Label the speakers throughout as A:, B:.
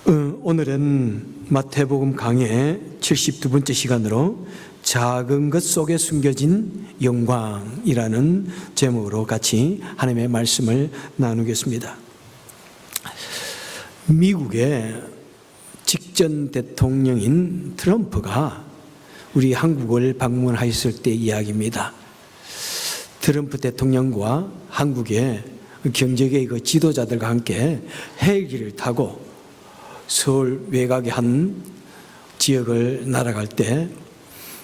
A: 오늘은 마태복음 강의 72번째 시간으로 작은 것 속에 숨겨진 영광이라는 제목으로 같이 하나님의 말씀을 나누겠습니다. 미국의 직전 대통령인 트럼프가 우리 한국을 방문하였을 때 이야기입니다. 트럼프 대통령과 한국의 경제계의 그 지도자들과 함께 헬기를 타고 서울 외곽의 한 지역을 날아갈 때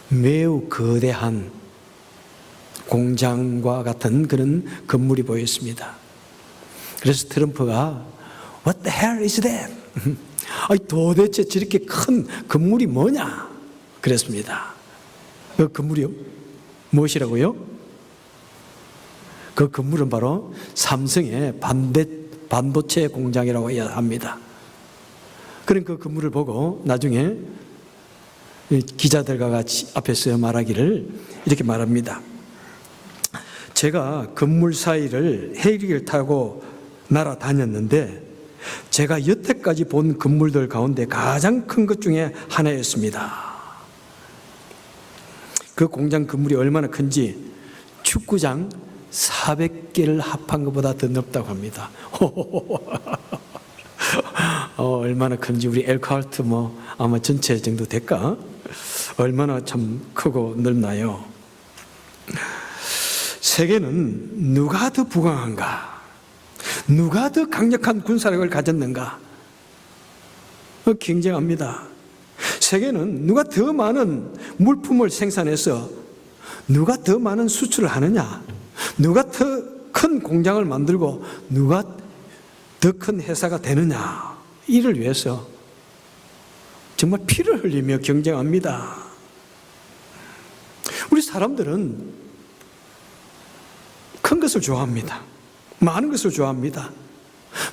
A: 매우 거대한 공장과 같은 그런 건물이 보였습니다. 그래서 트럼프가 What the hell is that? 아니, 도대체 저렇게 큰 건물이 뭐냐? 그랬습니다. 그 건물이요? 무엇이라고요? 그 건물은 바로 삼성의 반도체 공장이라고 합니다. 그런 그 건물을 보고 나중에 기자들과 같이 앞에서 말하기를 이렇게 말합니다. 제가 건물 사이를 헬기를 타고 날아다녔는데 제가 여태까지 본 건물들 가운데 가장 큰 것 중에 하나였습니다. 그 공장 건물이 얼마나 큰지 축구장 400개를 합한 것보다 더 넓다고 합니다. 얼마나 큰지 우리 엘카르트 아마 전체 정도 될까? 얼마나 참 크고 넓나요? 세계는 누가 더 부강한가? 누가 더 강력한 군사력을 가졌는가? 경쟁합니다. 세계는 누가 더 많은 물품을 생산해서 누가 더 많은 수출을 하느냐? 누가 더 큰 공장을 만들고 누가 더 큰 회사가 되느냐? 이를 위해서 정말 피를 흘리며 경쟁합니다. 우리 사람들은 큰 것을 좋아합니다. 많은 것을 좋아합니다.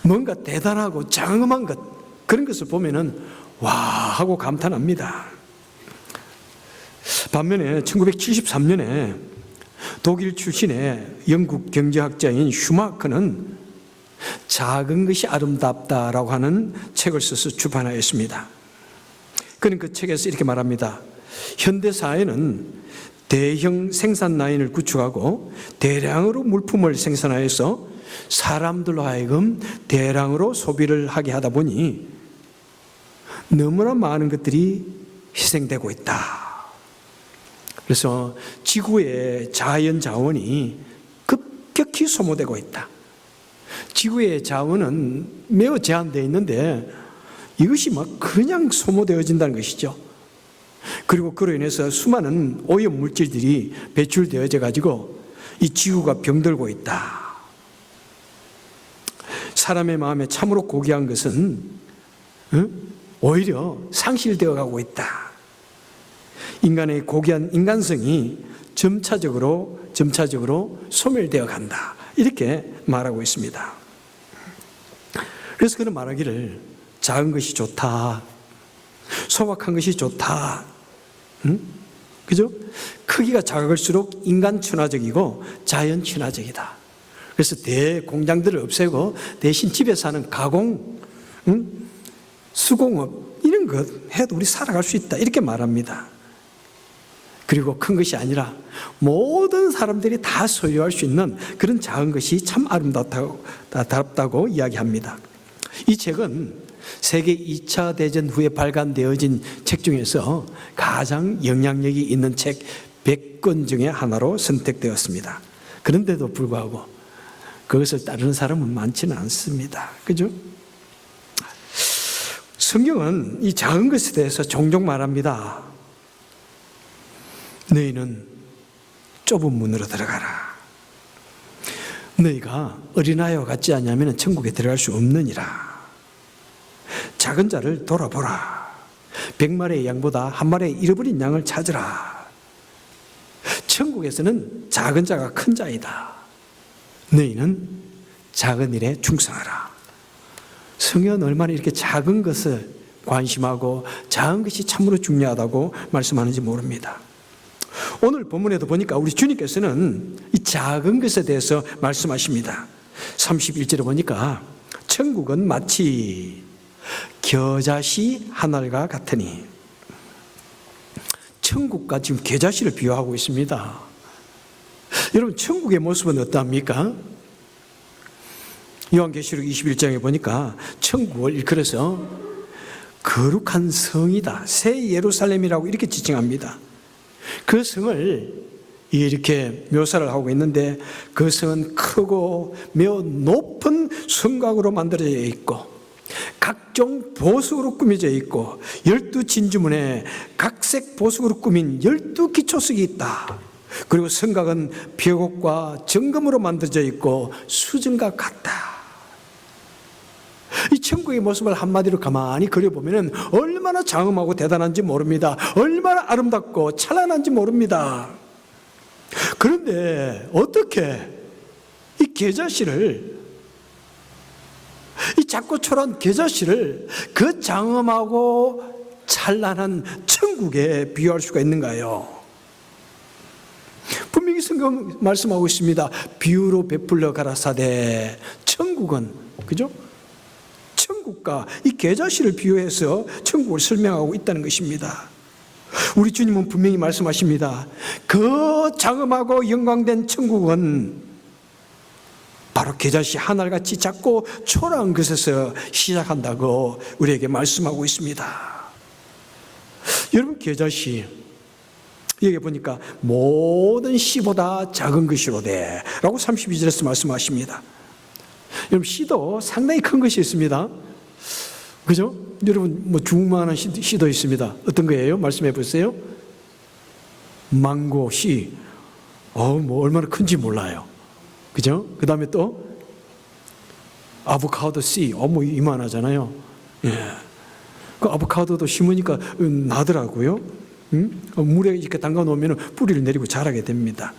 A: 뭔가 대단하고 장엄한 것, 그런 것을 보면은 와 하고 감탄합니다. 반면에 1973년에 독일 출신의 영국 경제학자인 슈마커는 작은 것이 아름답다라고 하는 책을 써서 출판하였습니다. 그는 그 책에서 이렇게 말합니다. 현대사회는 대형 생산 라인을 구축하고 대량으로 물품을 생산하여서 사람들로 하여금 대량으로 소비를 하게 하다 보니 너무나 많은 것들이 희생되고 있다. 그래서 지구의 자연 자원이 급격히 소모되고 있다. 지구의 자원은 매우 제한되어 있는데 이것이 막 그냥 소모되어진다는 것이죠. 그리고 그로 인해서 수많은 오염 물질들이 배출되어져 가지고 이 지구가 병들고 있다. 사람의 마음에 참으로 고귀한 것은 오히려 상실되어 가고 있다. 인간의 고귀한 인간성이 점차적으로 소멸되어 간다. 이렇게 말하고 있습니다. 그래서 그는 말하기를 작은 것이 좋다. 소박한 것이 좋다. 그죠? 크기가 작을수록 인간 친화적이고 자연 친화적이다. 그래서 대공장들을 없애고 대신 집에서 하는 가공, 수공업 이런 것 해도 우리 살아갈 수 있다. 이렇게 말합니다. 그리고 큰 것이 아니라 모든 사람들이 다 소유할 수 있는 그런 작은 것이 참 아름답다고 이야기합니다. 이 책은 세계 2차 대전 후에 발간되어진 책 중에서 가장 영향력이 있는 책 100권 중에 하나로 선택되었습니다. 그런데도 불구하고 그것을 따르는 사람은 많지는 않습니다. 그죠? 성경은 이 작은 것에 대해서 종종 말합니다. 너희는 좁은 문으로 들어가라. 너희가 어린아이와 같지 않냐면 천국에 들어갈 수 없느니라. 작은 자를 돌아보라. 100마리의 양보다 한 마리의 잃어버린 양을 찾으라. 천국에서는 작은 자가 큰 자이다. 너희는 작은 일에 충성하라. 성경은 얼마나 이렇게 작은 것을 관심하고 작은 것이 참으로 중요하다고 말씀하는지 모릅니다. 오늘 본문에도 보니까 우리 주님께서는 이 작은 것에 대해서 말씀하십니다. 31절에 보니까 천국은 마치 겨자씨 하나가 같으니. 천국과 지금 겨자씨를 비유하고 있습니다. 여러분, 천국의 모습은 어떠합니까? 요한계시록 21장에 보니까 천국을 일컬어서 거룩한 성이다, 새 예루살렘이라고 이렇게 지칭합니다. 그 성을 이렇게 묘사를 하고 있는데, 그 성은 크고 매우 높은 성곽으로 만들어져 있고 각종 보석으로 꾸며져 있고 12진주문에 각색 보석으로 꾸민 12기초석이 있다. 그리고 성곽은 벽옥과 정금으로 만들어져 있고 수정과 같다. 이 천국의 모습을 한마디로 가만히 그려보면 얼마나 장엄하고 대단한지 모릅니다. 얼마나 아름답고 찬란한지 모릅니다. 그런데 어떻게 이 겨자씨를, 이 작고 초라한 겨자씨를 그 장엄하고 찬란한 천국에 비유할 수가 있는가요? 분명히 성경 말씀하고 있습니다. 비유로 베풀러 가라사대. 천국은, 그죠? 천국과 이 겨자씨를 비유해서 천국을 설명하고 있다는 것입니다. 우리 주님은 분명히 말씀하십니다. 그 장엄하고 영광된 천국은 바로 겨자씨 하늘같이 작고 초라한 것에서 시작한다고 우리에게 말씀하고 있습니다. 여러분, 겨자씨 여기 보니까 모든 씨보다 작은 것이로되 라고 32절에서 말씀하십니다. 여러분, 씨도 상당히 큰 것이 있습니다. 그죠? 여러분, 뭐 주만한 씨도 있습니다. 어떤 거예요? 말씀해 보세요. 망고 씨, 뭐 얼마나 큰지 몰라요. 그죠? 그 다음에 또 아보카도 씨, 뭐 이만하잖아요. 예. 그 아보카도도 심으니까 나더라고요. 물에 이렇게 담가 놓으면 뿌리를 내리고 자라게 됩니다.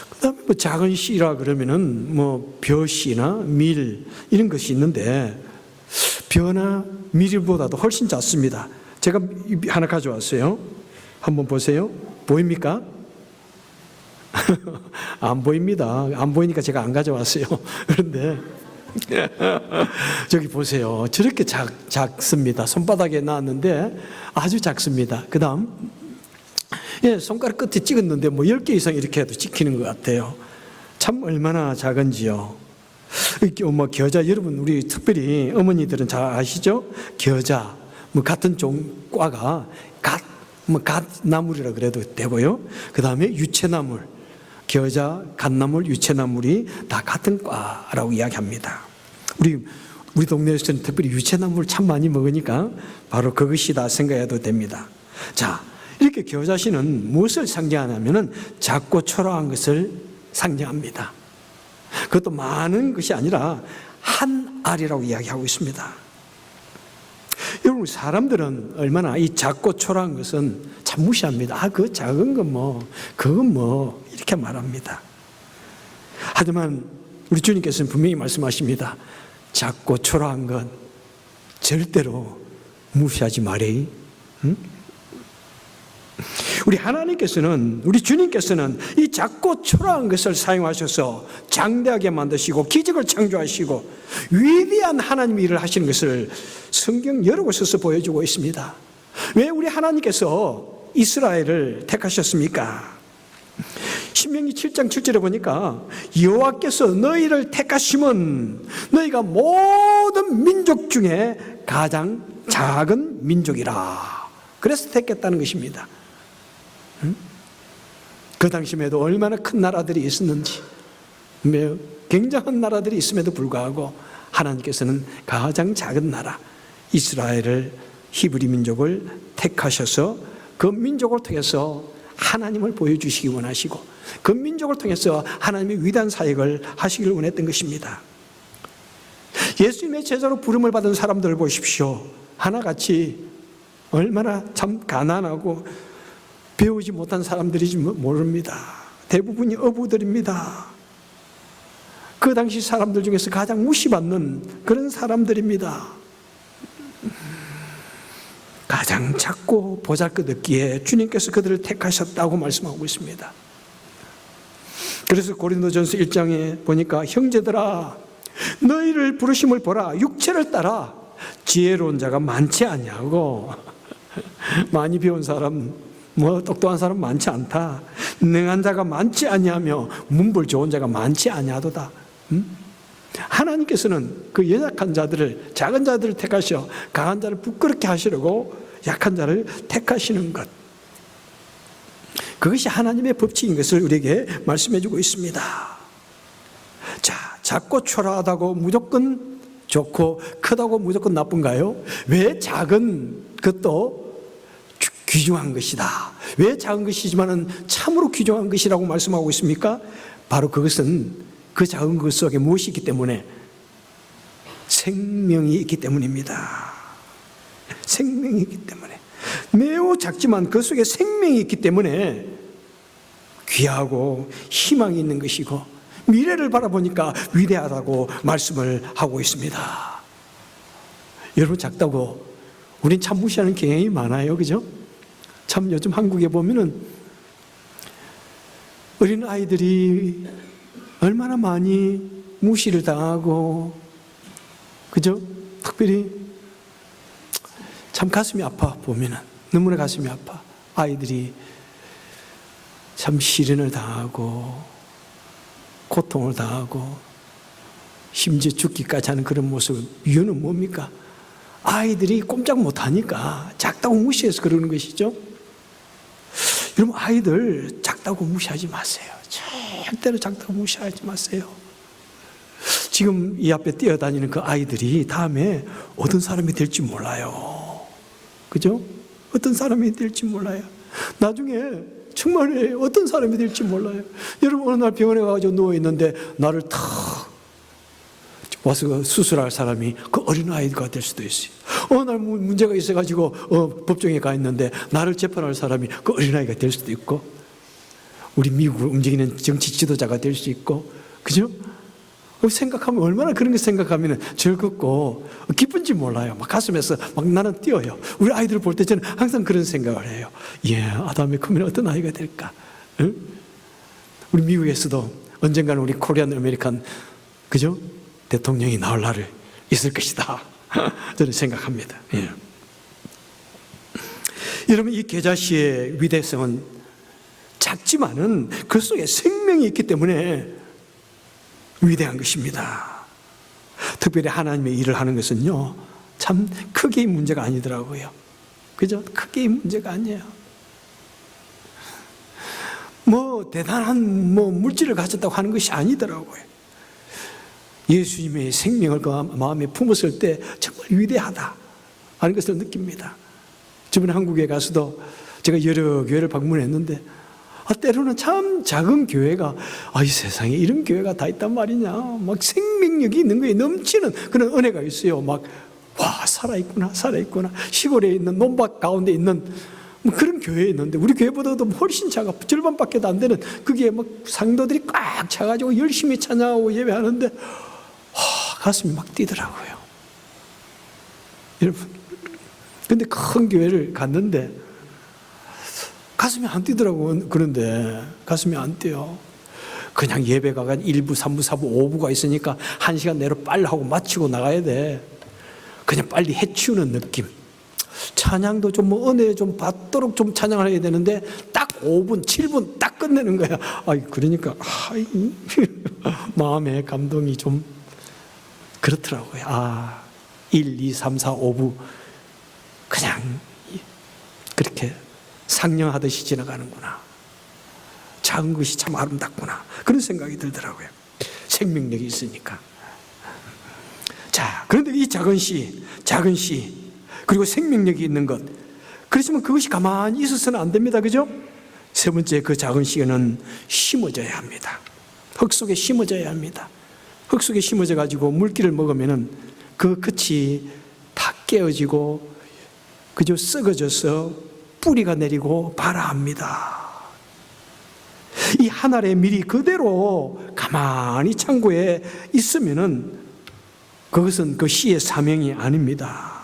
A: 그 다음에 뭐 작은 씨라 그러면은 뭐 벼씨나 밀 이런 것이 있는데, 벼나 밀보다도 훨씬 작습니다. 제가 하나 가져왔어요. 한번 보세요. 보입니까? 안 보입니다. 안 보이니까 제가 안 가져왔어요. 그런데 저기 보세요. 저렇게 작습니다. 손바닥에 놨는데 아주 작습니다. 그 다음, 손가락 끝에 찍었는데 뭐 10개 이상 이렇게 해도 찍히는 것 같아요. 참 얼마나 작은지요. 뭐 겨자, 여러분 우리 특별히 어머니들은 잘 아시죠? 겨자, 뭐 같은 종과가 갓나물이라 그래도 되고요. 그 다음에 유채나물, 겨자, 갓나물, 유채나물이 다 같은 과라고 이야기합니다. 우리 동네에서는 특별히 유채나물 참 많이 먹으니까 바로 그것이다 생각해도 됩니다. 자, 이렇게 겨자씨는 무엇을 상징하냐면은 작고 초라한 것을 상징합니다. 그것도 많은 것이 아니라 한 알이라고 이야기하고 있습니다. 여러분, 사람들은 얼마나 이 작고 초라한 것은 참 무시합니다. 그 작은 건 그건 이렇게 말합니다. 하지만 우리 주님께서는 분명히 말씀하십니다. 작고 초라한 건 절대로 무시하지 말이. 우리 하나님께서는, 우리 주님께서는 이 작고 초라한 것을 사용하셔서 장대하게 만드시고 기적을 창조하시고 위대한 하나님의 일을 하시는 것을 성경 여러 곳에서 보여주고 있습니다. 왜 우리 하나님께서 이스라엘을 택하셨습니까? 신명기 7장 7절에 보니까 여호와께서 너희를 택하심은 너희가 모든 민족 중에 가장 작은 민족이라. 그래서 택했다는 것입니다. 그 당시에도 얼마나 큰 나라들이 있었는지, 매우 굉장한 나라들이 있음에도 불구하고 하나님께서는 가장 작은 나라 이스라엘을, 히브리 민족을 택하셔서 그 민족을 통해서 하나님을 보여주시기 원하시고 그 민족을 통해서 하나님의 위대한 사역을 하시기를 원했던 것입니다. 예수님의 제자로 부름을 받은 사람들을 보십시오. 하나같이 얼마나 참 가난하고 배우지 못한 사람들이지 모릅니다. 대부분이 어부들입니다. 그 당시 사람들 중에서 가장 무시받는 그런 사람들입니다. 가장 작고 보잘것없기에 주님께서 그들을 택하셨다고 말씀하고 있습니다. 그래서 고린도전서 1장에 보니까 형제들아 너희를 부르심을 보라. 육체를 따라 지혜로운 자가 많지 아니하고 많이 배운 사람, 똑똑한 사람 많지 않다. 능한 자가 많지 아니하며 문벌 좋은 자가 많지 아니하도다. 하나님께서는 그 연약한 자들을, 작은 자들을 택하셔 강한 자를 부끄럽게 하시려고 약한 자를 택하시는 것, 그것이 하나님의 법칙인 것을 우리에게 말씀해 주고 있습니다. 자, 작고 초라하다고 무조건 좋고 크다고 무조건 나쁜가요? 왜 작은 것도 귀중한 것이다, 왜 작은 것이지만은 참으로 귀중한 것이라고 말씀하고 있습니까? 바로 그것은 그 작은 것 속에 무엇이 있기 때문에? 생명이 있기 때문입니다. 생명이 있기 때문에, 매우 작지만 그 속에 생명이 있기 때문에 귀하고 희망이 있는 것이고 미래를 바라보니까 위대하다고 말씀을 하고 있습니다. 여러분, 작다고 우린 참 무시하는 경향이 많아요, 그죠? 참 요즘 한국에 보면은 어린 아이들이 얼마나 많이 무시를 당하고, 그죠? 특별히 참 가슴이 아파, 보면은 너무나 가슴이 아파. 아이들이 참 시련을 당하고 고통을 당하고 심지어 죽기까지 하는 그런 모습, 이유는 뭡니까? 아이들이 꼼짝 못하니까 작다고 무시해서 그러는 것이죠. 여러분, 아이들 작다고 무시하지 마세요. 절대로 작다고 무시하지 마세요. 지금 이 앞에 뛰어다니는 그 아이들이 다음에 어떤 사람이 될지 몰라요. 그죠? 어떤 사람이 될지 몰라요. 나중에 정말 어떤 사람이 될지 몰라요. 여러분, 어느 날 병원에 가서 누워있는데 나를 탁 와서 수술할 사람이 그 어린아이가 될 수도 있어요. 어느 날 문제가 있어가지고 법정에 가 있는데 나를 재판할 사람이 그 어린아이가 될 수도 있고, 우리 미국을 움직이는 정치 지도자가 될 수 있고, 그죠? 생각하면, 얼마나 그런 거 생각하면 즐겁고 기쁜지 몰라요. 막 가슴에서 막 나는 뛰어요. 우리 아이들을 볼 때 저는 항상 그런 생각을 해요. 예, 다음에 크면 어떤 아이가 될까? 응? 우리 미국에서도 언젠가는 우리 코리안 아메리칸, 그죠? 대통령이 나올 날이 있을 것이다. 저는 생각합니다. 예. 여러분, 이 계자시의 위대성은 작지만은 그 속에 생명이 있기 때문에 위대한 것입니다. 특별히 하나님의 일을 하는 것은요, 참 크게의 문제가 아니더라고요. 그죠? 크게의 문제가 아니에요. 대단한 물질을 가졌다고 하는 것이 아니더라고요. 예수님의 생명을 그 마음에 품었을 때 정말 위대하다 하는 것을 느낍니다. 저번에 한국에 가서도 제가 여러 교회를 방문했는데, 때로는 참 작은 교회가, 이 세상에 이런 교회가 다 있단 말이냐, 막 생명력이 있는 거에 넘치는 그런 은혜가 있어요. 막, 와, 살아있구나, 살아있구나. 시골에 있는 논밭 가운데 있는 그런 교회에 있는데, 우리 교회보다도 훨씬 작아, 절반밖에 안 되는, 그게 막 상도들이 꽉 차가지고 열심히 찬양하고 예배하는데, 가슴이 막 뛰더라고요. 여러분, 근데 큰 교회를 갔는데 가슴이 안 뛰더라고요. 그런데 가슴이 안 뛰어요. 그냥 예배가 1부, 3부, 4부, 5부가 있으니까 1시간 내로 빨리 하고 마치고 나가야 돼. 그냥 빨리 해치우는 느낌. 찬양도 좀 은혜 좀 받도록 좀 찬양을 해야 되는데 딱 5분, 7분 딱 끝내는 거야. 그러니까 마음의 감동이 좀 그렇더라고요. 1, 2, 3, 4, 5부 그냥 그렇게 상냥하듯이 지나가는구나. 작은 것이 참 아름답구나. 그런 생각이 들더라고요. 생명력이 있으니까. 자, 그런데 이 작은 씨, 그리고 생명력이 있는 것, 그렇지만 그것이 가만히 있어서는 안 됩니다. 그죠? 세 번째, 그 작은 씨는 심어져야 합니다. 흙 속에 심어져야 합니다. 흙 속에 심어져 가지고 물기를 먹으면은 그 끝이 다 깨어지고, 그저 썩어져서 뿌리가 내리고 발아합니다. 이 한 알의 밀이 그대로 가만히 창고에 있으면은 그것은 그 씨의 사명이 아닙니다.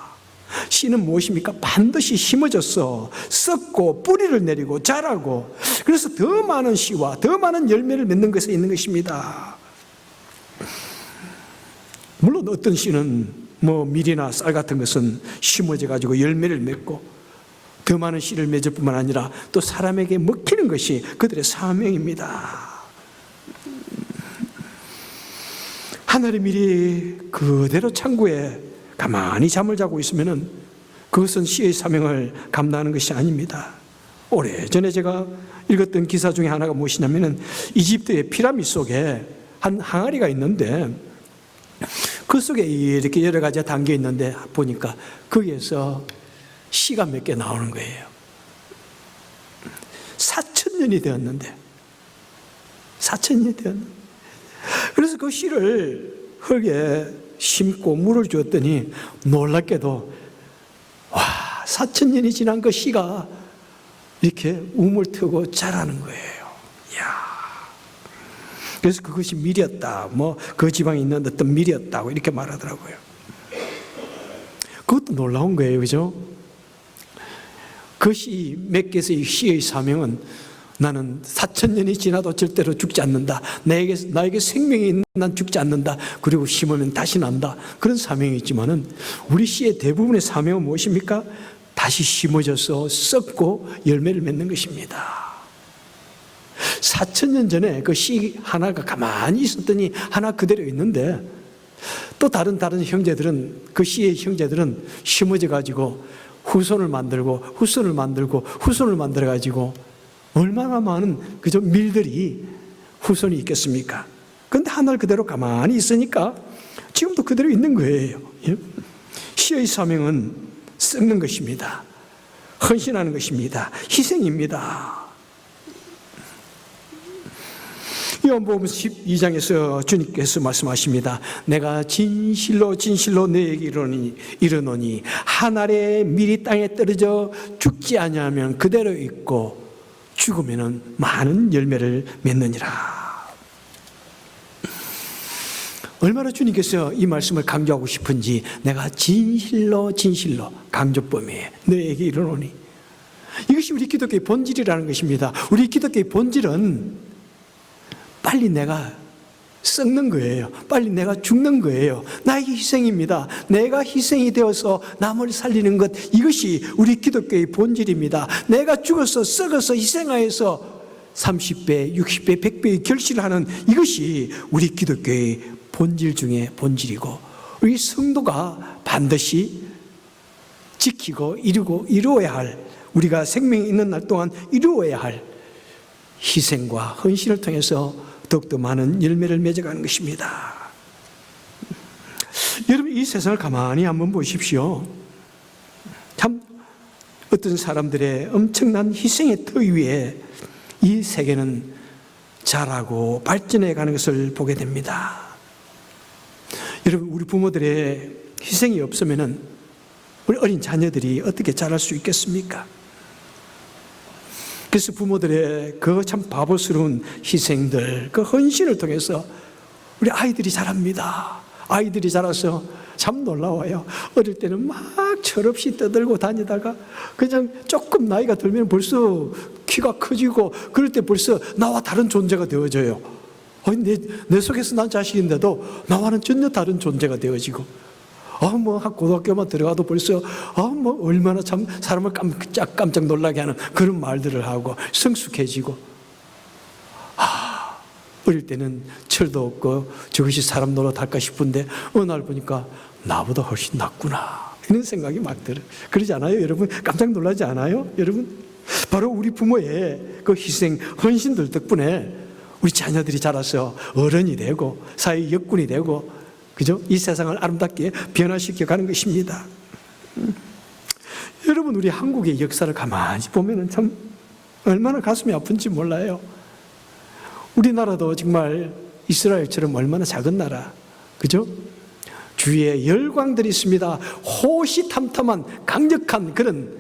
A: 씨는 무엇입니까? 반드시 심어져서 썩고 뿌리를 내리고 자라고, 그래서 더 많은 씨와 더 많은 열매를 맺는 것에 있는 것입니다. 물론 어떤 씨는 뭐 밀이나 쌀 같은 것은 심어져 가지고 열매를 맺고 더 많은 씨를 맺을 뿐만 아니라 또 사람에게 먹히는 것이 그들의 사명입니다. 하늘의 밀이 그대로 창고에 가만히 잠을 자고 있으면 그것은 씨의 사명을 감당하는 것이 아닙니다. 오래전에 제가 읽었던 기사 중에 하나가 무엇이냐면 이집트의 피라미드 속에 한 항아리가 있는데 그 속에 이렇게 여러 가지가 담겨 있는데 보니까 거기에서 씨가 몇 개 나오는 거예요. 4,000년이 되었는데 그래서 그 씨를 흙에 심고 물을 주었더니 놀랍게도 4,000년이 지난 그 씨가 이렇게 우물 트고 자라는 거예요. 이야. 그래서 그것이 밀이었다. 뭐 그 지방에 있는 어떤 밀이었다고 이렇게 말하더라고요. 그것도 놀라운 거예요. 그죠? 그 씨, 몇 개의 씨의 사명은 나는 4,000년이 지나도 절대로 죽지 않는다. 나에게 생명이 있는 난 죽지 않는다. 그리고 심으면 다시 난다. 그런 사명이 있지만은 우리 씨의 대부분의 사명은 무엇입니까? 다시 심어져서 썩고 열매를 맺는 것입니다. 4,000년 전에 그 씨 하나가 가만히 있었더니 하나 그대로 있는데 또 다른 형제들은 그 씨의 형제들은 심어져 가지고 후손을 만들고 후손을 만들어 가지고 얼마나 많은 그저 밀들이 후손이 있겠습니까? 그런데 하늘 그대로 가만히 있으니까 지금도 그대로 있는 거예요. 씨의 사명은 썩는 것입니다. 헌신하는 것입니다. 희생입니다. 요한복음 12장에서 주님께서 말씀하십니다. 내가 진실로 너에게 이르노니 한 알의 밀이 땅에 떨어져 죽지 아니하면 그대로 있고 죽으면 많은 열매를 맺느니라. 얼마나 주님께서 이 말씀을 강조하고 싶은지 내가 진실로 강조범위에 너에게 이르노니 이것이 우리 기독교의 본질이라는 것입니다. 우리 기독교의 본질은 빨리 내가 썩는 거예요. 빨리 내가 죽는 거예요. 나에게 희생입니다. 내가 희생이 되어서 남을 살리는 것, 이것이 우리 기독교의 본질입니다. 내가 죽어서 썩어서 희생하여서 30배, 60배, 100배의 결실을 하는 이것이 우리 기독교의 본질 중에 본질이고 우리 성도가 반드시 지키고 이루어야 할, 우리가 생명이 있는 날 동안 이루어야 할 희생과 헌신을 통해서 더욱더 많은 열매를 맺어가는 것입니다. 여러분, 이 세상을 가만히 한번 보십시오. 참 어떤 사람들의 엄청난 희생의 터 위에 이 세계는 자라고 발전해 가는 것을 보게 됩니다. 여러분, 우리 부모들의 희생이 없으면 우리 어린 자녀들이 어떻게 자랄 수 있겠습니까? 그래서 부모들의 그 참 바보스러운 희생들, 그 헌신을 통해서 우리 아이들이 자랍니다. 아이들이 자라서 참 놀라워요. 어릴 때는 막 철없이 떠들고 다니다가 그냥 조금 나이가 들면 벌써 키가 커지고 그럴 때 벌써 나와 다른 존재가 되어져요. 내 속에서 난 자식인데도 나와는 전혀 다른 존재가 되어지고 고등학교만 들어가도 벌써 얼마나 참 사람을 깜짝 놀라게 하는 그런 말들을 하고 성숙해지고, 어릴 때는 철도 없고 저것이 사람 노릇할까 싶은데 어느 날 보니까 나보다 훨씬 낫구나 이런 생각이 막 들어요. 그러지 않아요, 여러분? 깜짝 놀라지 않아요, 여러분? 바로 우리 부모의 그 희생, 헌신들 덕분에 우리 자녀들이 자라서 어른이 되고 사회 역군이 되고, 그죠? 이 세상을 아름답게 변화시켜 가는 것입니다. 여러분, 우리 한국의 역사를 가만히 보면 참 얼마나 가슴이 아픈지 몰라요. 우리나라도 정말 이스라엘처럼 얼마나 작은 나라, 그죠? 주위에 열광들이 있습니다. 호시탐탐한 강력한 그런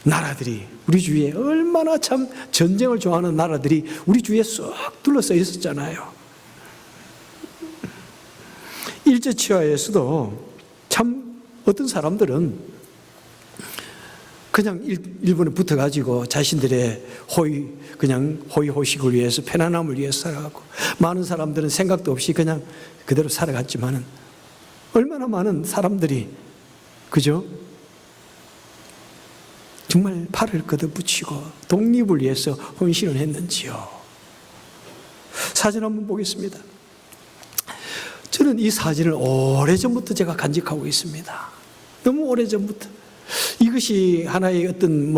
A: 나라들이, 우리 주위에 얼마나 참 전쟁을 좋아하는 나라들이 우리 주위에 쏙 둘러싸여 있었잖아요. 일제치하에서도 참 어떤 사람들은 그냥 일본에 붙어가지고 자신들의 호의호식을 위해서, 편안함을 위해서 살아가고, 많은 사람들은 생각도 없이 그냥 그대로 살아갔지만은 얼마나 많은 사람들이, 그죠? 정말 팔을 걷어붙이고 독립을 위해서 헌신을 했는지요. 사진 한번 보겠습니다. 저는 이 사진을 오래전부터 제가 간직하고 있습니다. 너무 오래전부터. 이것이 하나의 어떤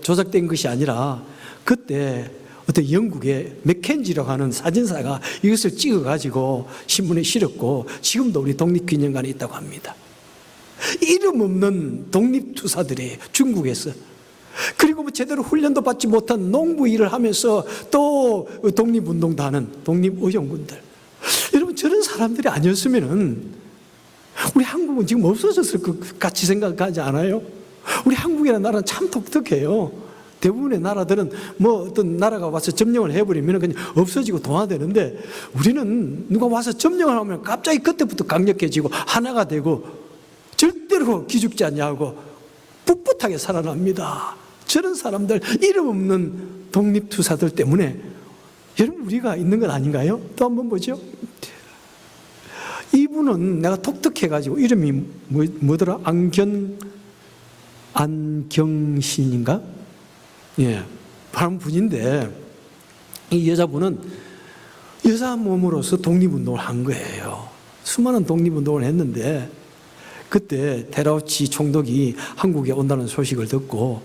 A: 조작된 것이 아니라 그때 어떤 영국의 맥켄지라고 하는 사진사가 이것을 찍어가지고 신문에 실었고 지금도 우리 독립기념관에 있다고 합니다. 이름 없는 독립투사들이 중국에서, 그리고 제대로 훈련도 받지 못한 농부 일을 하면서 또 독립운동도 하는 독립의용군들. 여러분, 저런 사람들이 아니었으면은 우리 한국은 지금 없어졌을 것 같이 생각하지 않아요? 우리 한국이라는 나라는 참 독특해요. 대부분의 나라들은 어떤 나라가 와서 점령을 해버리면 그냥 없어지고 동화되는데, 우리는 누가 와서 점령을 하면 갑자기 그때부터 강력해지고 하나가 되고 절대로 기죽지 않냐고 꿋꿋하게 살아납니다. 저런 사람들, 이름 없는 독립투사들 때문에 여러분, 우리가 있는 건 아닌가요? 또 한번 보죠. 이분은 내가 독특해가지고 이름이 뭐더라? 안경신인가? 예, 다른 분인데, 이 여자분은 여자 몸으로서 독립운동을 한 거예요. 수많은 독립운동을 했는데, 그때 테라우치 총독이 한국에 온다는 소식을 듣고,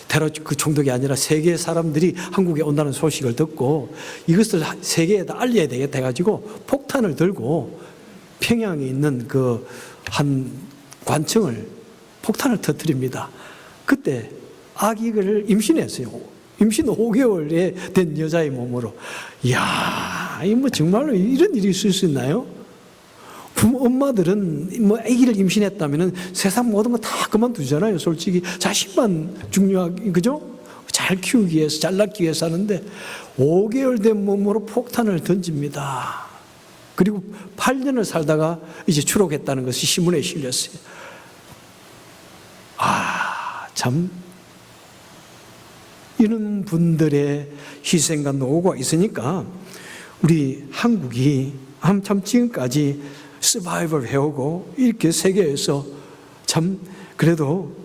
A: 테라우치 그 총독이 아니라 세계 사람들이 한국에 온다는 소식을 듣고 이것을 세계에다 알려야 되겠다 해가지고 폭탄을 들고 평양에 있는 그 한 관청을 폭탄을 터뜨립니다. 그때 아기를 임신했어요. 임신 5개월에 된 여자의 몸으로. 이야, 정말로 이런 일이 있을 수 있나요? 엄마들은 아기를 임신했다면 세상 모든 거 다 그만두잖아요. 솔직히 자식만 중요하게, 그죠? 잘 키우기 위해서, 잘 낳기 위해서 하는데 5개월 된 몸으로 폭탄을 던집니다. 그리고 8년을 살다가 이제 추록했다는 것이 신문에 실렸어요. 참, 이런 분들의 희생과 노고가 있으니까 우리 한국이 참 지금까지 서바이벌 해오고 이렇게 세계에서 참 그래도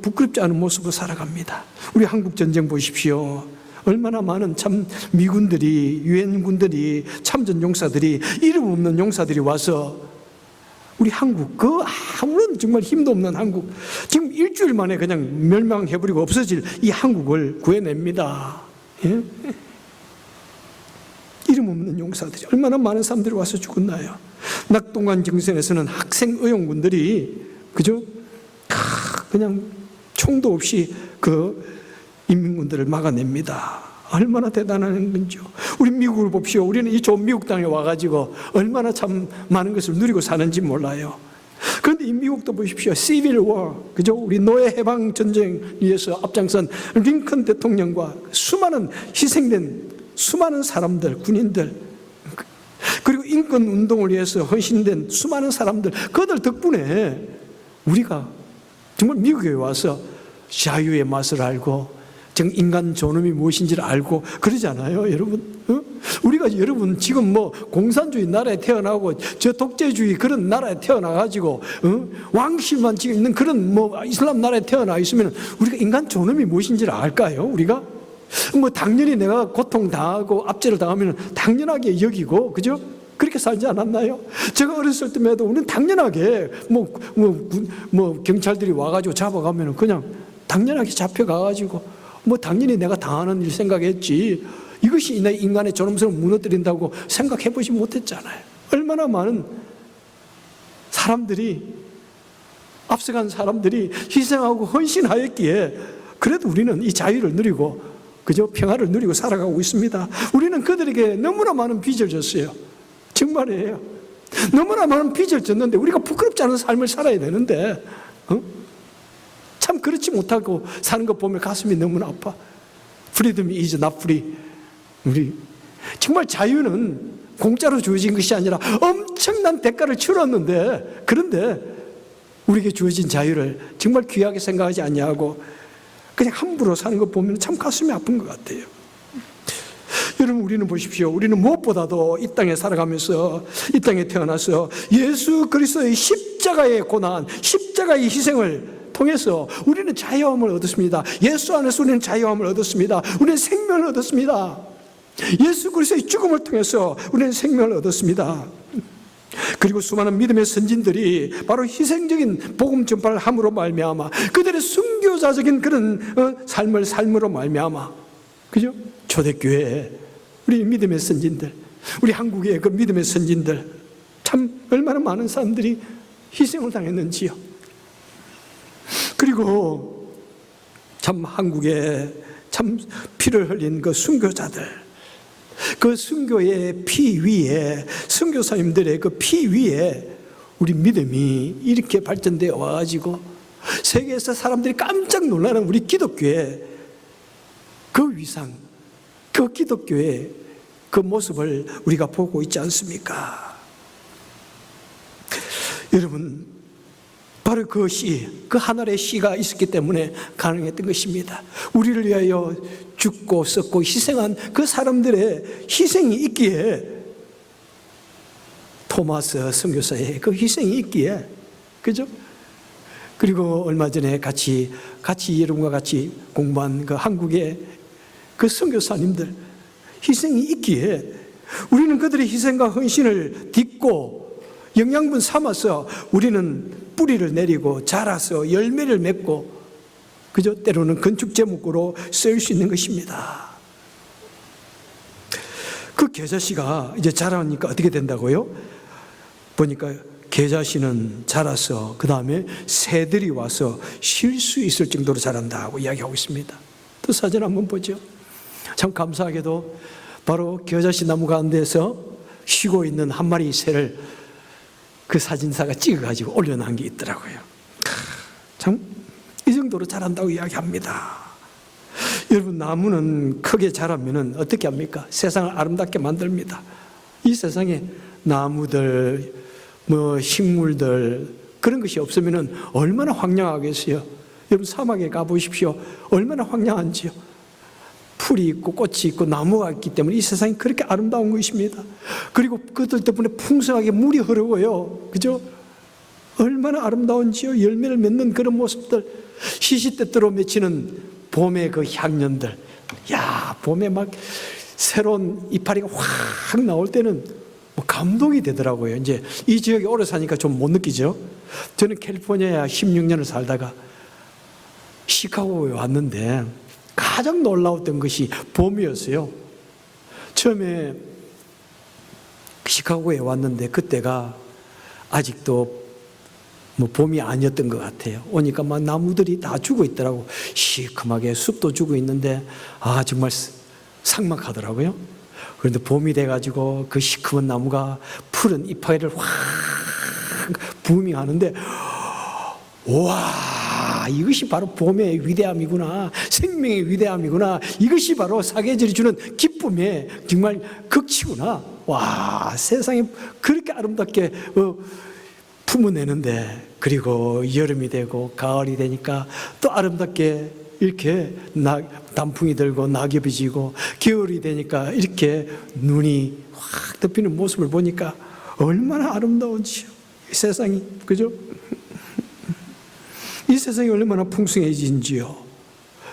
A: 부끄럽지 않은 모습으로 살아갑니다. 우리 한국 전쟁 보십시오. 얼마나 많은 참 미군들이, 유엔군들이, 참전 용사들이, 이름 없는 용사들이 와서 우리 한국, 아무런 정말 힘도 없는 한국, 지금 일주일 만에 그냥 멸망해버리고 없어질 이 한국을 구해냅니다. 예? 이름 없는 용사들이, 얼마나 많은 사람들이 와서 죽었나요? 낙동강 정선에서는 학생 의용군들이, 그죠? 그냥 총도 없이 그 인민군들을 막아냅니다. 얼마나 대단한 건지요. 우리 미국을 봅시오. 우리는 이 좋은 미국 땅에 와가지고 얼마나 참 많은 것을 누리고 사는지 몰라요. 그런데 이 미국도 보십시오. 시빌 워, 그죠? 우리 노예 해방 전쟁 위해서 앞장선 링컨 대통령과 수많은 희생된 수많은 사람들, 군인들, 그리고 인권 운동을 위해서 헌신된 수많은 사람들, 그들 덕분에 우리가 정말 미국에 와서 자유의 맛을 알고 인간 존엄이 무엇인지를 알고 그러잖아요, 여러분. 우리가 여러분 지금 공산주의 나라에 태어나고 저 독재주의 그런 나라에 태어나가지고 왕실만 지금 있는 그런 이슬람 나라에 태어나 있으면 우리가 인간 존엄이 무엇인지를 알까요? 우리가 당연히 내가 고통당하고 압제를 당하면 당연하게 여기고, 그죠? 그렇게 살지 않았나요? 제가 어렸을 때에도 우리는 당연하게 경찰들이 와가지고 잡아가면 그냥 당연하게 잡혀가가지고 당연히 내가 당하는 일 생각했지, 이것이 인간의 존엄성을 무너뜨린다고 생각해보지 못했잖아요. 얼마나 많은 사람들이, 앞서간 사람들이 희생하고 헌신하였기에 그래도 우리는 이 자유를 누리고, 그저 평화를 누리고 살아가고 있습니다. 우리는 그들에게 너무나 많은 빚을 졌어요. 정말이에요. 너무나 많은 빚을 졌는데 우리가 부끄럽지 않은 삶을 살아야 되는데 참 그렇지 못하고 사는 거 보면 가슴이 너무나 아파. Freedom is not free. 우리 정말 자유는 공짜로 주어진 것이 아니라 엄청난 대가를 치렀는데, 그런데 우리에게 주어진 자유를 정말 귀하게 생각하지 않냐고 그냥 함부로 사는 거 보면 참 가슴이 아픈 것 같아요. 여러분, 우리는 보십시오. 우리는 무엇보다도 이 땅에 살아가면서, 이 땅에 태어나서 예수 그리스도의 십자가의 고난, 십자가의 희생을 통해서 우리는 자유함을 얻었습니다. 예수 안에서 우리는 자유함을 얻었습니다. 우리는 생명을 얻었습니다. 예수 그리스도의 죽음을 통해서 우리는 생명을 얻었습니다. 그리고 수많은 믿음의 선진들이 바로 희생적인 복음 전파를 함으로 말미암아 그들의 순교자적인 그런 삶으로 말미암아, 그죠? 초대교회 우리 믿음의 선진들, 우리 한국의 그 믿음의 선진들, 참 얼마나 많은 사람들이 희생을 당했는지요. 그리고 참 한국에 참 피를 흘린 그 순교자들, 그 순교의 피 위에, 순교사님들의 그 피 위에 우리 믿음이 이렇게 발전되어 와가지고 세계에서 사람들이 깜짝 놀라는 우리 기독교의 그 위상, 그 기독교의 그 모습을 우리가 보고 있지 않습니까? 여러분, 바로 그 씨, 그 하늘의 씨가 있었기 때문에 가능했던 것입니다. 우리를 위하여 죽고 썼고 희생한 그 사람들의 희생이 있기에, 토마스 선교사의 그 희생이 있기에, 그죠? 그리고 얼마 전에 같이 여러분과 같이 공부한 그 한국의 그 선교사님들 희생이 있기에 우리는 그들의 희생과 헌신을 딛고 영양분 삼아서 우리는 뿌리를 내리고 자라서 열매를 맺고, 그죠? 때로는 건축 제목으로 쓰일 수 있는 것입니다. 그 겨자씨가 이제 자라니까 어떻게 된다고요? 보니까 겨자씨는 자라서 그 다음에 새들이 와서 쉴 수 있을 정도로 자란다고 이야기하고 있습니다. 또 사진 한번 보죠. 참 감사하게도 바로 겨자씨 나무 가운데서 쉬고 있는 한 마리 새를 그 사진사가 찍어가지고 올려놓은 게 있더라고요. 참 이 정도로 자란다고 이야기합니다. 여러분, 나무는 크게 자라면 어떻게 합니까? 세상을 아름답게 만듭니다. 이 세상에 나무들, 식물들 그런 것이 없으면 얼마나 황량하겠어요. 여러분, 사막에 가보십시오. 얼마나 황량한지요. 풀이 있고 꽃이 있고 나무가 있기 때문에 이 세상이 그렇게 아름다운 것입니다. 그리고 그들 때문에 풍성하게 물이 흐르고요, 그죠? 얼마나 아름다운지요. 열매를 맺는 그런 모습들, 시시때때로 맺히는 봄의 그 향년들, 야, 봄에 막 새로운 이파리가 확 나올 때는 감동이 되더라고요. 이제 이 지역에 오래 사니까 좀 못 느끼죠. 저는 캘리포니아에 16년을 살다가 시카고에 왔는데 가장 놀라웠던 것이 봄이었어요. 처음에 시카고에 왔는데 그때가 아직도 봄이 아니었던 것 같아요. 오니까 막 나무들이 다 죽어 있더라고. 시큼하게 숲도 죽어 있는데 정말 삭막하더라고요. 그런데 봄이 돼가지고 그 시큼한 나무가 푸른 이파리를 확 부밍하는데, 와, 이것이 바로 봄의 위대함이구나, 생명의 위대함이구나, 이것이 바로 사계절이 주는 기쁨의 정말 극치구나. 와, 세상에 그렇게 아름답게 품어내는데, 그리고 여름이 되고 가을이 되니까 또 아름답게 이렇게 단풍이 들고 낙엽이 지고, 겨울이 되니까 이렇게 눈이 확 덮이는 모습을 보니까 얼마나 아름다운지요, 이 세상이, 그죠? 이 세상이 얼마나 풍성해진지요.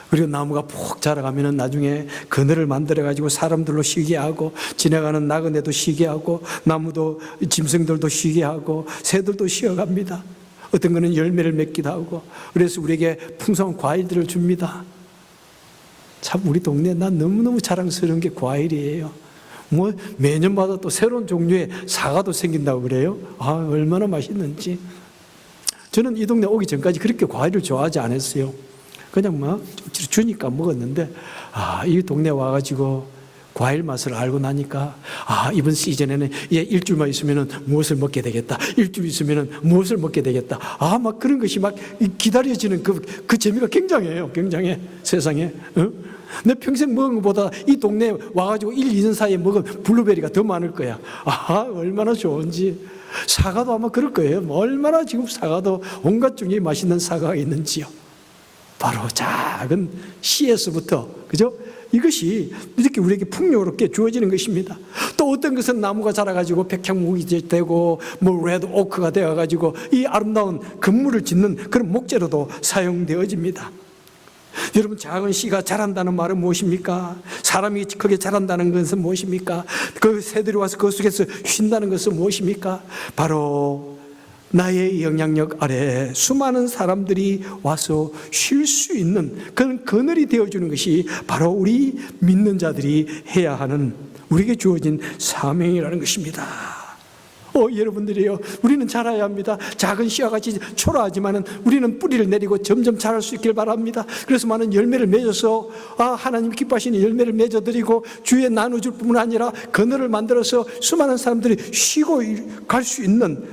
A: 그리고 나무가 푹 자라가면 나중에 그늘을 만들어가지고 사람들로 쉬게 하고, 지나가는 나그네도 쉬게 하고, 나무도 짐승들도 쉬게 하고, 새들도 쉬어갑니다. 어떤 거는 열매를 맺기도 하고, 그래서 우리에게 풍성한 과일들을 줍니다. 참 우리 동네에 난 너무너무 자랑스러운 게 과일이에요. 매년마다 또 새로운 종류의 사과도 생긴다고 그래요. 얼마나 맛있는지. 저는 이 동네 오기 전까지 그렇게 과일을 좋아하지 않았어요. 그냥 막 주니까 먹었는데, 이 동네 와가지고 과일 맛을 알고 나니까, 이번 시즌에는 일주일만 있으면 무엇을 먹게 되겠다, 일주일 있으면 무엇을 먹게 되겠다, 막 그런 것이 막 기다려지는 그 재미가 굉장해요. 굉장해, 세상에. 내 평생 먹은 것보다 이 동네 와가지고 1, 2년 사이에 먹은 블루베리가 더 많을 거야. 얼마나 좋은지. 사과도 아마 그럴 거예요. 얼마나 지금 사과도 온갖 종류의 맛있는 사과가 있는지요. 바로 작은 씨에서부터, 그죠? 이것이 이렇게 우리에게 풍요롭게 주어지는 것입니다. 또 어떤 것은 나무가 자라가지고 백향목이 되고 레드 오크가 되어가지고 이 아름다운 건물을 짓는 그런 목재로도 사용되어집니다. 여러분, 작은 씨가 자란다는 말은 무엇입니까? 사람이 크게 자란다는 것은 무엇입니까? 그 새들이 와서 그 속에서 쉰다는 것은 무엇입니까? 바로 나의 영향력 아래 수많은 사람들이 와서 쉴 수 있는 그런 그늘이 되어주는 것이 바로 우리 믿는 자들이 해야 하는, 우리에게 주어진 사명이라는 것입니다. 여러분들이요, 우리는 자라야 합니다. 작은 씨와 같이 초라하지만은 우리는 뿌리를 내리고 점점 자랄 수 있길 바랍니다. 그래서 많은 열매를 맺어서 하나님 기뻐하시는 열매를 맺어드리고 주에 나눠줄 뿐만 아니라 그늘을 만들어서 수많은 사람들이 쉬고 갈 수 있는,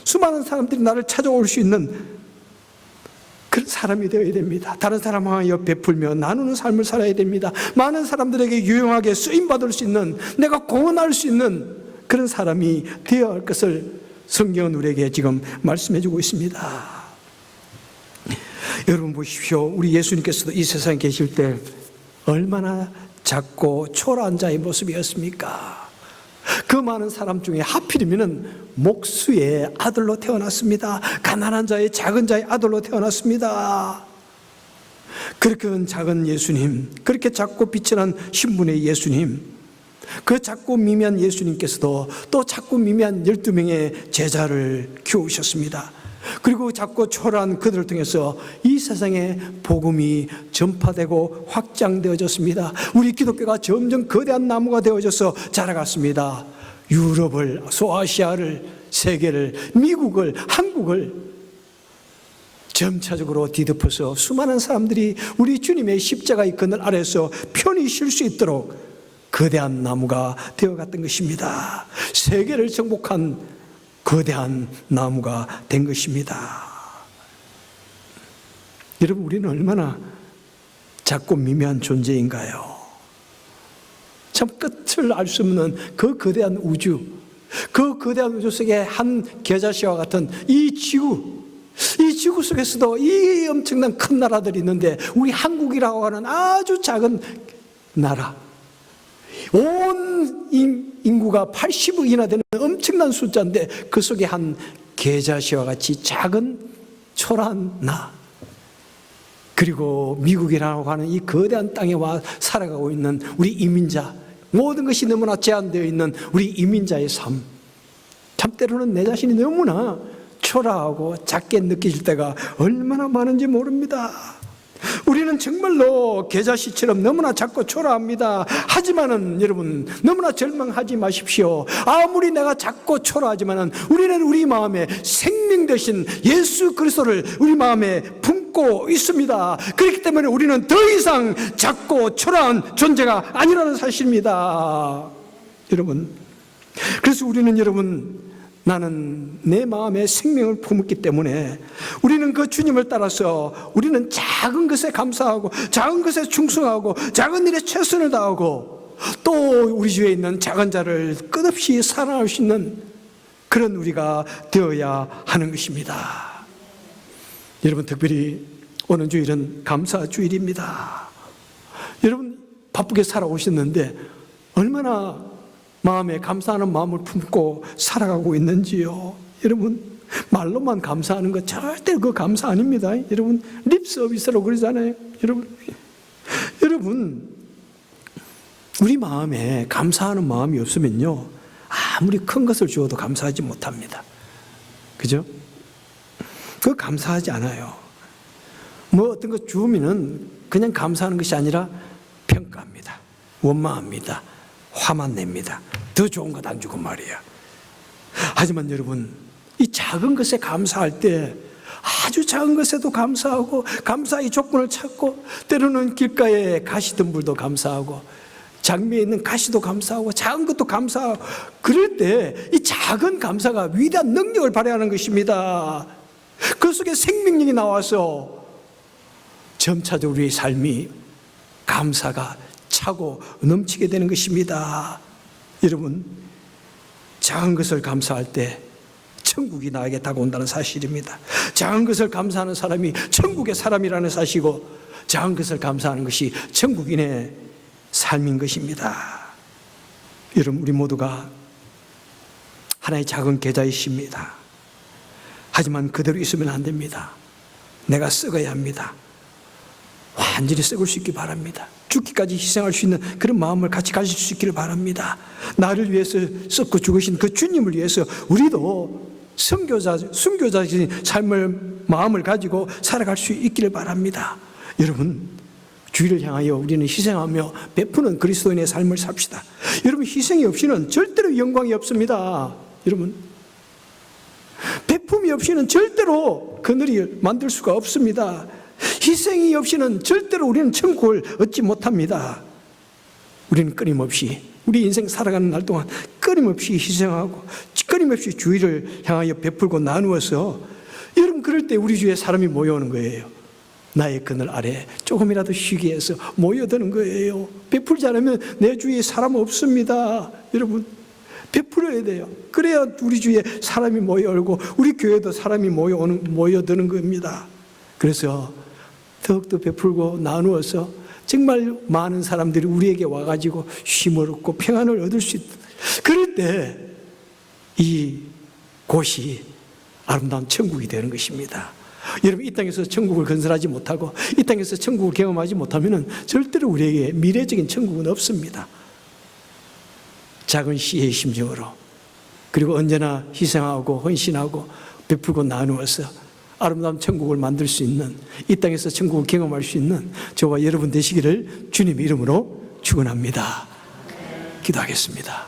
A: 수많은 사람들이 나를 찾아올 수 있는 그런 사람이 되어야 됩니다. 다른 사람하여 베풀며 나누는 삶을 살아야 됩니다. 많은 사람들에게 유용하게 쓰임받을 수 있는, 내가 공헌할 수 있는 그런 사람이 되어야 할 것을 성경은 우리에게 지금 말씀해 주고 있습니다. 여러분 보십시오. 우리 예수님께서도 이 세상에 계실 때 얼마나 작고 초라한 자의 모습이었습니까? 그 많은 사람 중에 하필이면 목수의 아들로 태어났습니다. 가난한 자의, 작은 자의 아들로 태어났습니다. 그렇게 작은 예수님, 그렇게 작고 빛이 난 신분의 예수님, 그 작고 미미한 예수님께서도 또 작고 미미한 12명의 제자를 키우셨습니다. 그리고 작고 초라한 그들을 통해서 이 세상에 복음이 전파되고 확장되어졌습니다. 우리 기독교가 점점 거대한 나무가 되어져서 자라갔습니다. 유럽을, 소아시아를, 세계를, 미국을, 한국을 점차적으로 뒤덮어서 수많은 사람들이 우리 주님의 십자가의 그늘 아래서 편히 쉴 수 있도록 거대한 나무가 되어갔던 것입니다. 세계를 정복한 거대한 나무가 된 것입니다. 여러분, 우리는 얼마나 작고 미미한 존재인가요? 참 끝을 알 수 없는 그 거대한 우주, 그 거대한 우주 속에 한 겨자씨와 같은 이 지구 속에서도 이 엄청난 큰 나라들이 있는데, 우리 한국이라고 하는 아주 작은 나라, 온 인구가 80억이나 되는 엄청난 숫자인데 그 속에 한 겨자씨와 같이 작은 초라한 나, 그리고 미국이라고 하는 이 거대한 땅에 와 살아가고 있는 우리 이민자, 모든 것이 너무나 제한되어 있는 우리 이민자의 삶, 참 때로는 내 자신이 너무나 초라하고 작게 느껴질 때가 얼마나 많은지 모릅니다. 우리는 정말로 겨자씨처럼 너무나 작고 초라합니다. 하지만은 여러분, 너무나 절망하지 마십시오. 아무리 내가 작고 초라하지만은 우리는 우리 마음에 생명 되신 예수 그리스도를 우리 마음에 품고 있습니다. 그렇기 때문에 우리는 더 이상 작고 초라한 존재가 아니라는 사실입니다. 여러분, 그래서 우리는 여러분, 나는 내 마음에 생명을 품었기 때문에 우리는 그 주님을 따라서 우리는 작은 것에 감사하고 작은 것에 충성하고 작은 일에 최선을 다하고 또 우리 주위에 있는 작은 자를 끝없이 사랑할 수 있는 그런 우리가 되어야 하는 것입니다. 여러분, 특별히 오늘 주일은 감사 주일입니다. 여러분, 바쁘게 살아오셨는데 얼마나 마음에 감사하는 마음을 품고 살아가고 있는지요? 여러분, 말로만 감사하는 거 절대 그 감사 아닙니다. 여러분, 립 서비스로 그러잖아요. 여러분, 우리 마음에 감사하는 마음이 없으면요, 아무리 큰 것을 주어도 감사하지 못합니다. 그죠? 그거 감사하지 않아요. 뭐 어떤 거 주면은 그냥 감사하는 것이 아니라 평가합니다. 원망합니다. 화만 냅니다. 더 좋은 것 안 주고 말이야. 하지만 여러분, 이 작은 것에 감사할 때 아주 작은 것에도 감사하고 감사의 조건을 찾고, 때로는 길가에 가시덤불도 감사하고 장미에 있는 가시도 감사하고 작은 것도 감사하고, 그럴 때 이 작은 감사가 위대한 능력을 발휘하는 것입니다. 그 속에 생명력이 나와서 점차적으로 우리의 삶이 감사가 차고 넘치게 되는 것입니다. 여러분, 작은 것을 감사할 때 천국이 나에게 다가온다는 사실입니다. 작은 것을 감사하는 사람이 천국의 사람이라는 사실이고, 작은 것을 감사하는 것이 천국인의 삶인 것입니다. 여러분, 우리 모두가 하나의 작은 계좌이십니다. 하지만 그대로 있으면 안 됩니다. 내가 썩어야 합니다. 완전히 썩을 수 있기 바랍니다. 죽기까지 희생할 수 있는 그런 마음을 같이 가질 수 있기를 바랍니다. 나를 위해서 썩고 죽으신 그 주님을 위해서 우리도 순교자적인 삶을 마음을 가지고 살아갈 수 있기를 바랍니다. 여러분, 주의를 향하여 우리는 희생하며 베푸는 그리스도인의 삶을 삽시다. 여러분, 희생이 없이는 절대로 영광이 없습니다. 여러분, 베품이 없이는 절대로 그늘이 만들 수가 없습니다. 희생이 없이는 절대로 우리는 천국을 얻지 못합니다. 우리는 끊임없이 우리 인생 살아가는 날 동안 끊임없이 희생하고 끊임없이 주의를 향하여 베풀고 나누어서, 여러분, 그럴 때 우리 주위에 사람이 모여오는 거예요. 나의 그늘 아래 조금이라도 쉬기 위해서 모여드는 거예요. 베풀지 않으면 내 주위에 사람 없습니다. 여러분, 베풀어야 돼요. 그래야 우리 주위에 사람이 모여오고 우리 교회도 사람이 모여드는 겁니다. 그래서 더욱더 베풀고 나누어서 정말 많은 사람들이 우리에게 와가지고 쉼을 얻고 평안을 얻을 수 있다. 그럴 때 이 곳이 아름다운 천국이 되는 것입니다. 여러분, 이 땅에서 천국을 건설하지 못하고 이 땅에서 천국을 경험하지 못하면 절대로 우리에게 미래적인 천국은 없습니다. 작은 씨의 심정으로, 그리고 언제나 희생하고 헌신하고 베풀고 나누어서 아름다운 천국을 만들 수 있는, 이 땅에서 천국을 경험할 수 있는 저와 여러분 되시기를 주님의 이름으로 축원합니다. 기도하겠습니다.